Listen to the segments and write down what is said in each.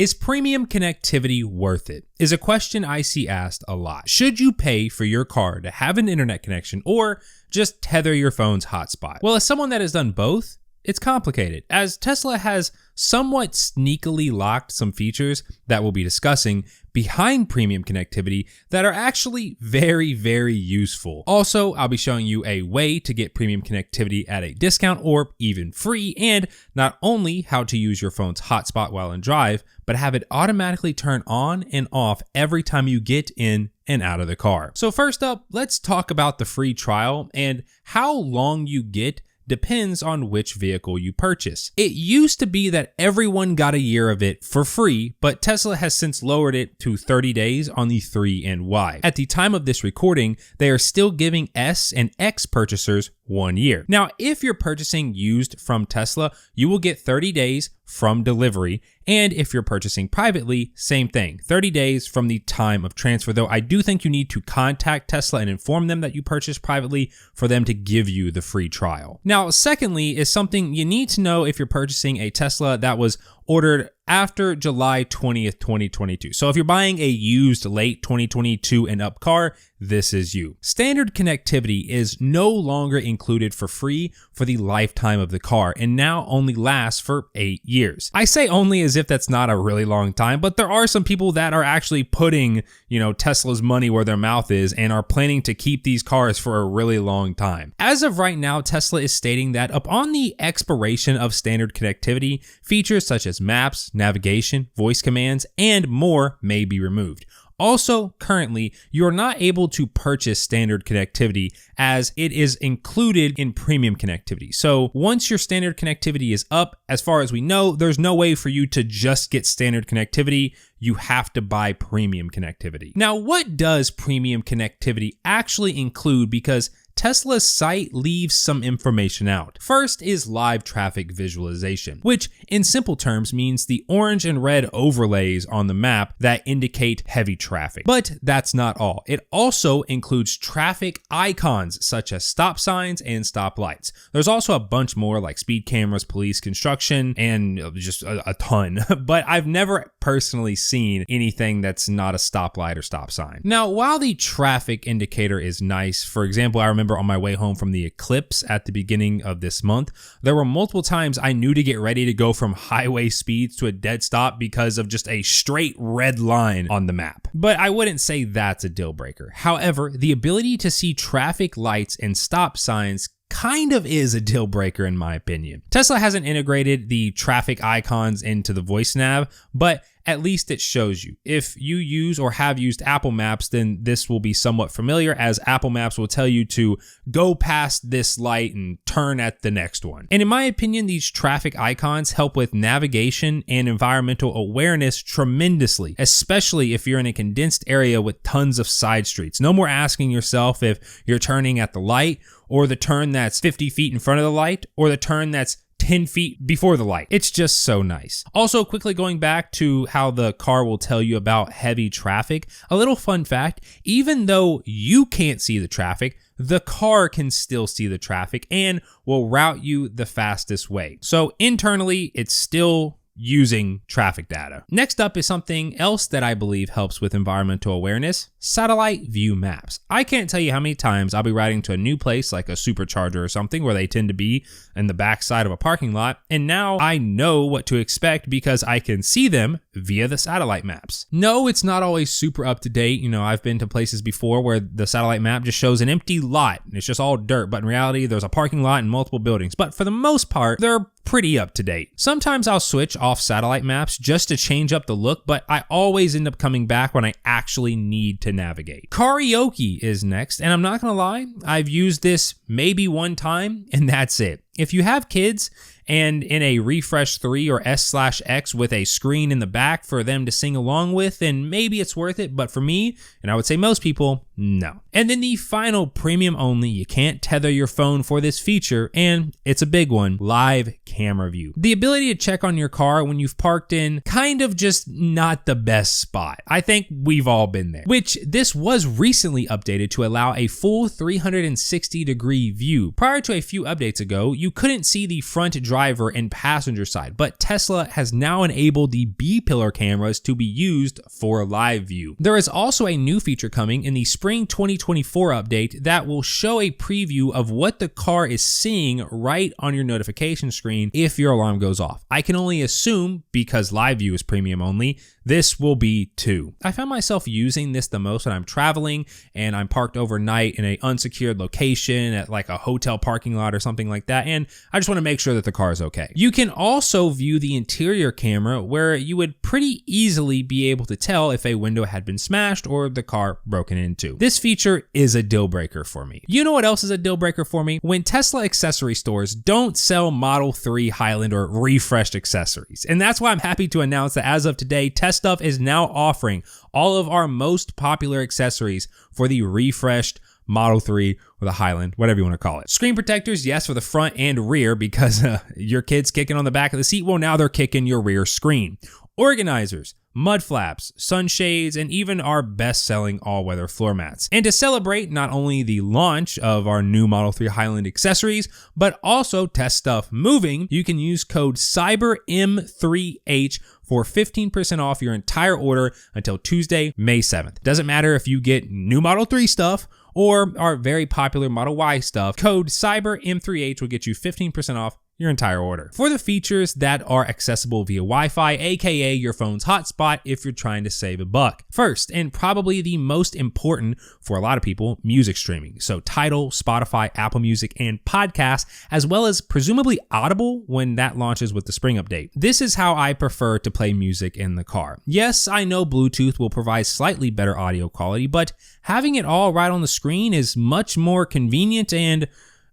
Is premium connectivity worth it? Is a question I see asked a lot. Should you pay for your car to have an internet connection or just tether your phone's hotspot? Well, as someone that has done both, it's complicated, as Tesla has somewhat sneakily locked some features that we'll be discussing behind premium connectivity that are actually very, very useful. Also, I'll be showing you a way to get premium connectivity at a discount or even free, and not only how to use your phone's hotspot while in drive, but have it automatically turn on and off every time you get in and out of the car. So first up, let's talk about the free trial, and how long you get depends on which vehicle you purchase. It used to be that everyone got a year of it for free, but Tesla has since lowered it to 30 days on the 3 and Y. At the time of this recording, they are still giving S and X purchasers 1 year. Now, if you're purchasing used from Tesla, you will get 30 days from delivery, and if you're purchasing privately, same thing, 30 days from the time of transfer, though I do think you need to contact Tesla and inform them that you purchased privately for them to give you the free trial. Now, secondly, is something you need to know if you're purchasing a Tesla that was ordered after July 20th, 2022. So if you're buying a used late 2022 and up car, this is you. Standard connectivity is no longer included for free for the lifetime of the car and now only lasts for 8 years. I say only as if that's not a really long time, but there are some people that are actually putting, Tesla's money where their mouth is and are planning to keep these cars for a really long time. As of right now, Tesla is stating that upon the expiration of standard connectivity, features such as maps, navigation, voice commands, and more may be removed. Also, currently, you are not able to purchase standard connectivity as it is included in premium connectivity. So once your standard connectivity is up, as far as we know, there's no way for you to just get standard connectivity. You have to buy premium connectivity. Now, what does premium connectivity actually include? Because Tesla's site leaves some information out. First is live traffic visualization, which in simple terms means the orange and red overlays on the map that indicate heavy traffic. But that's not all. It also includes traffic icons such as stop signs and stop lights. There's also a bunch more like speed cameras, police, construction, and just a ton. But I've never personally seen anything that's not a stoplight or stop sign. Now, while the traffic indicator is nice, for example, I remember on my way home from the eclipse at the beginning of this month, there were multiple times I knew to get ready to go from highway speeds to a dead stop because of just a straight red line on the map. But I wouldn't say that's a deal breaker. However, the ability to see traffic lights and stop signs kind of is a deal breaker in my opinion. Tesla hasn't integrated the traffic icons into the voice nav, but at least it shows you. If you use or have used Apple Maps, then this will be somewhat familiar, as Apple Maps will tell you to go past this light and turn at the next one. And in my opinion, these traffic icons help with navigation and environmental awareness tremendously, especially if you're in a condensed area with tons of side streets. No more asking yourself if you're turning at the light, or the turn that's 50 feet in front of the light, or the turn that's 10 feet before the light. It's just so nice. Also, quickly going back to how the car will tell you about heavy traffic, a little fun fact, even though you can't see the traffic, the car can still see the traffic and will route you the fastest way. So internally, it's still using traffic data. Next up is something else that I believe helps with environmental awareness: satellite view maps. I can't tell you how many times I'll be riding to a new place like a supercharger or something where they tend to be in the backside of a parking lot, and now I know what to expect because I can see them via the satellite maps. No, it's not always super up to date. I've been to places before where the satellite map just shows an empty lot and it's just all dirt, but in reality there's a parking lot and multiple buildings. But for the most part, they're pretty up to date. Sometimes I'll switch off satellite maps just to change up the look, but I always end up coming back when I actually need to navigate. Karaoke is next, and I'm not gonna lie, I've used this maybe one time and that's it. If you have kids and in a Refresh 3 or S/X with a screen in the back for them to sing along with, then maybe it's worth it. But for me, and I would say most people, No. And then the final premium only, you can't tether your phone for this feature, and it's a big one, live camera view. The ability to check on your car when you've parked in kind of just not the best spot. I think we've all been there. Which this was recently updated to allow a full 360-degree view. Prior to a few updates ago, you couldn't see the front driver and passenger side, but Tesla has now enabled the B-pillar cameras to be used for live view. There is also a new feature coming in the spring 2024 update that will show a preview of what the car is seeing right on your notification screen if your alarm goes off. I can only assume, because live view is premium only, this will be too. I found myself using this the most when I'm traveling and I'm parked overnight in an unsecured location at like a hotel parking lot or something like that, and I just want to make sure that the car is okay. You can also view the interior camera where you would pretty easily be able to tell if a window had been smashed or the car broken into. This feature is a deal breaker for me. You know what else is a deal breaker for me? When Tesla accessory stores don't sell Model 3 Highland or refreshed accessories. And that's why I'm happy to announce that as of today, Test Stuff is now offering all of our most popular accessories for the refreshed Model 3 or the Highland, whatever you want to call it. Screen protectors, yes, for the front and rear, because your kid's kicking on the back of the seat. Well, now they're kicking your rear screen. Organizers, mud flaps, sunshades, and even our best-selling all-weather floor mats. And to celebrate not only the launch of our new Model 3 Highland accessories, but also Test Stuff moving, you can use code CYBERM3H for 15% off your entire order until Tuesday, May 7th. Doesn't matter if you get new Model 3 stuff or our very popular Model Y stuff, code CYBERM3H will get you 15% off your entire order. For the features that are accessible via Wi-Fi, aka your phone's hotspot if you're trying to save a buck. First, and probably the most important for a lot of people, music streaming. So Tidal, Spotify, Apple Music, and podcasts, as well as presumably Audible when that launches with the spring update. This is how I prefer to play music in the car. Yes, I know Bluetooth will provide slightly better audio quality, but having it all right on the screen is much more convenient and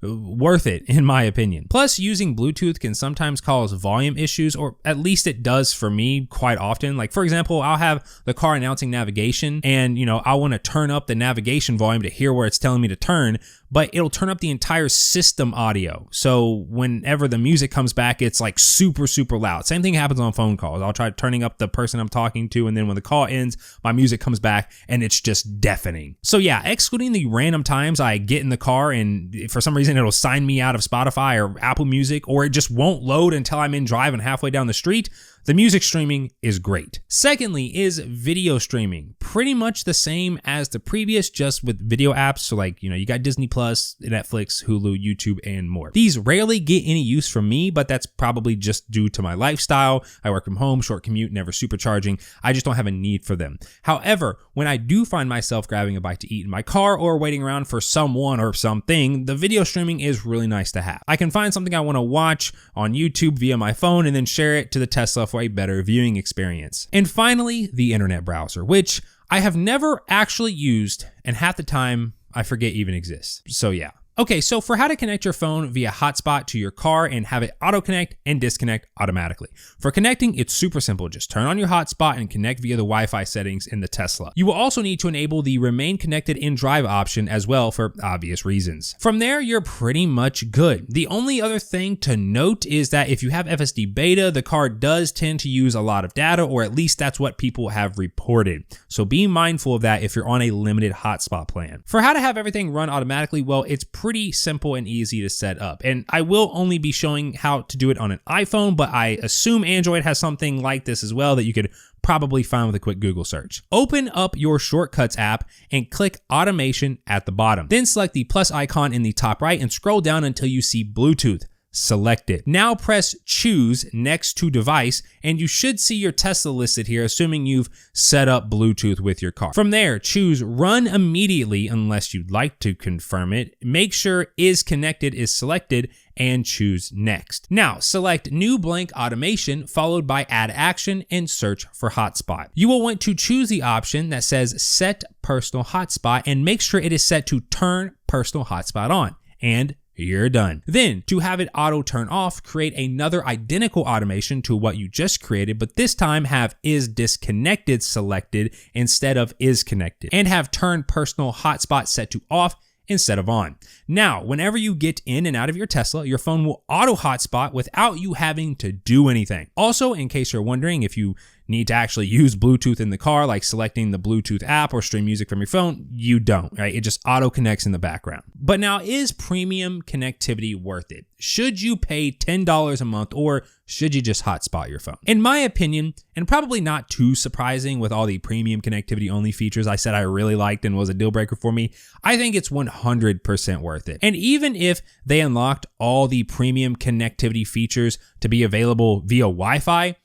worth it, in my opinion. Plus, using Bluetooth can sometimes cause volume issues, or at least it does for me quite often. Like, for example, I'll have the car announcing navigation and, I want to turn up the navigation volume to hear where it's telling me to turn, but it'll turn up the entire system audio. So whenever the music comes back, it's like super, super loud. Same thing happens on phone calls. I'll try turning up the person I'm talking to, and then when the call ends, my music comes back and it's just deafening. So yeah, excluding the random times I get in the car and for some reason it'll sign me out of Spotify or Apple Music, or it just won't load until I'm in drive and halfway down the street, the music streaming is great. Secondly is video streaming. Pretty much the same as the previous, just with video apps. So like, you got Disney Plus, Netflix, Hulu, YouTube, and more. These rarely get any use from me, but that's probably just due to my lifestyle. I work from home, short commute, never supercharging. I just don't have a need for them. However, when I do find myself grabbing a bite to eat in my car or waiting around for someone or something, the video streaming is really nice to have. I can find something I want to watch on YouTube via my phone and then share it to the Tesla for a better viewing experience. And finally, the internet browser, which I have never actually used, and half the time I forget even exists. So yeah. Okay, so for how to connect your phone via Hotspot to your car and have it auto-connect and disconnect automatically. For connecting, it's super simple. Just turn on your hotspot and connect via the Wi-Fi settings in the Tesla. You will also need to enable the Remain Connected in Drive option as well for obvious reasons. From there, you're pretty much good. The only other thing to note is that if you have FSD beta, the car does tend to use a lot of data, or at least that's what people have reported. So be mindful of that if you're on a limited hotspot plan. For how to have everything run automatically, well, it's pretty simple and easy to set up. And I will only be showing how to do it on an iPhone, but I assume Android has something like this as well that you could probably find with a quick Google search. Open up your Shortcuts app and click Automation at the bottom. Then select the plus icon in the top right and scroll down until you see Bluetooth. Select it. Now press choose next to device, and you should see your Tesla listed here, assuming you've set up Bluetooth with your car. From there, choose run immediately unless you'd like to confirm it. Make sure is connected is selected and choose next. Now select new blank automation followed by add action and search for hotspot. You will want to choose the option that says set personal hotspot and make sure it is set to turn personal hotspot on, and you're done. Then, to have it auto turn off, create another identical automation to what you just created, but this time have is disconnected selected instead of is connected, and have turn personal hotspot set to off instead of on. Now, whenever you get in and out of your Tesla, your phone will auto hotspot without you having to do anything. Also, in case you're wondering if you need to actually use Bluetooth in the car, like selecting the Bluetooth app or stream music from your phone, you don't, right? It just auto connects in the background. But now, is premium connectivity worth it? Should you pay $10 a month or should you just hotspot your phone? In my opinion, and probably not too surprising with all the premium connectivity only features I said I really liked and was a deal breaker for me, I think it's 100% worth it. And even if they unlocked all the premium connectivity features to be available via Wi-Fi,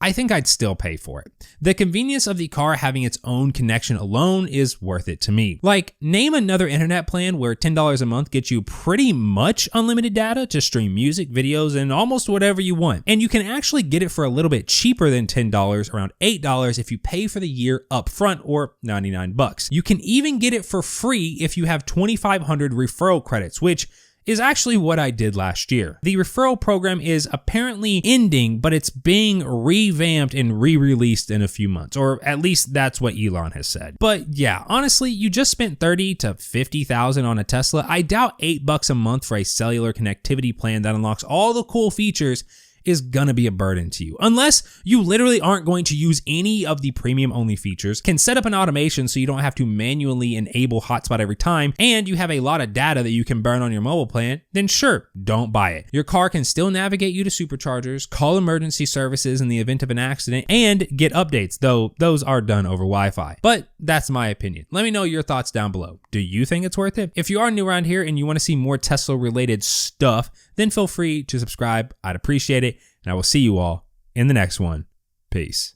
I think I'd still pay for it. The convenience of the car having its own connection alone is worth it to me. Like, name another internet plan where $10 a month gets you pretty much unlimited data to stream music, videos, and almost whatever you want. And you can actually get it for a little bit cheaper than $10, around $8 if you pay for the year up front, or $99. You can even get it for free if you have 2,500 referral credits, which is actually what I did last year. The referral program is apparently ending, but it's being revamped and re-released in a few months, or at least that's what Elon has said. But yeah, honestly, you just spent $30,000 to $50,000 on a Tesla. I doubt $8 a month for a cellular connectivity plan that unlocks all the cool features is gonna be a burden to you. Unless you literally aren't going to use any of the premium only features, can set up an automation so you don't have to manually enable hotspot every time, and you have a lot of data that you can burn on your mobile plan, then sure, don't buy it. Your car can still navigate you to superchargers, call emergency services in the event of an accident, and get updates, though those are done over Wi-Fi. But that's my opinion. Let me know your thoughts down below. Do you think it's worth it? If you are new around here and you want to see more Tesla related stuff, then feel free to subscribe. I'd appreciate it. And I will see you all in the next one. Peace.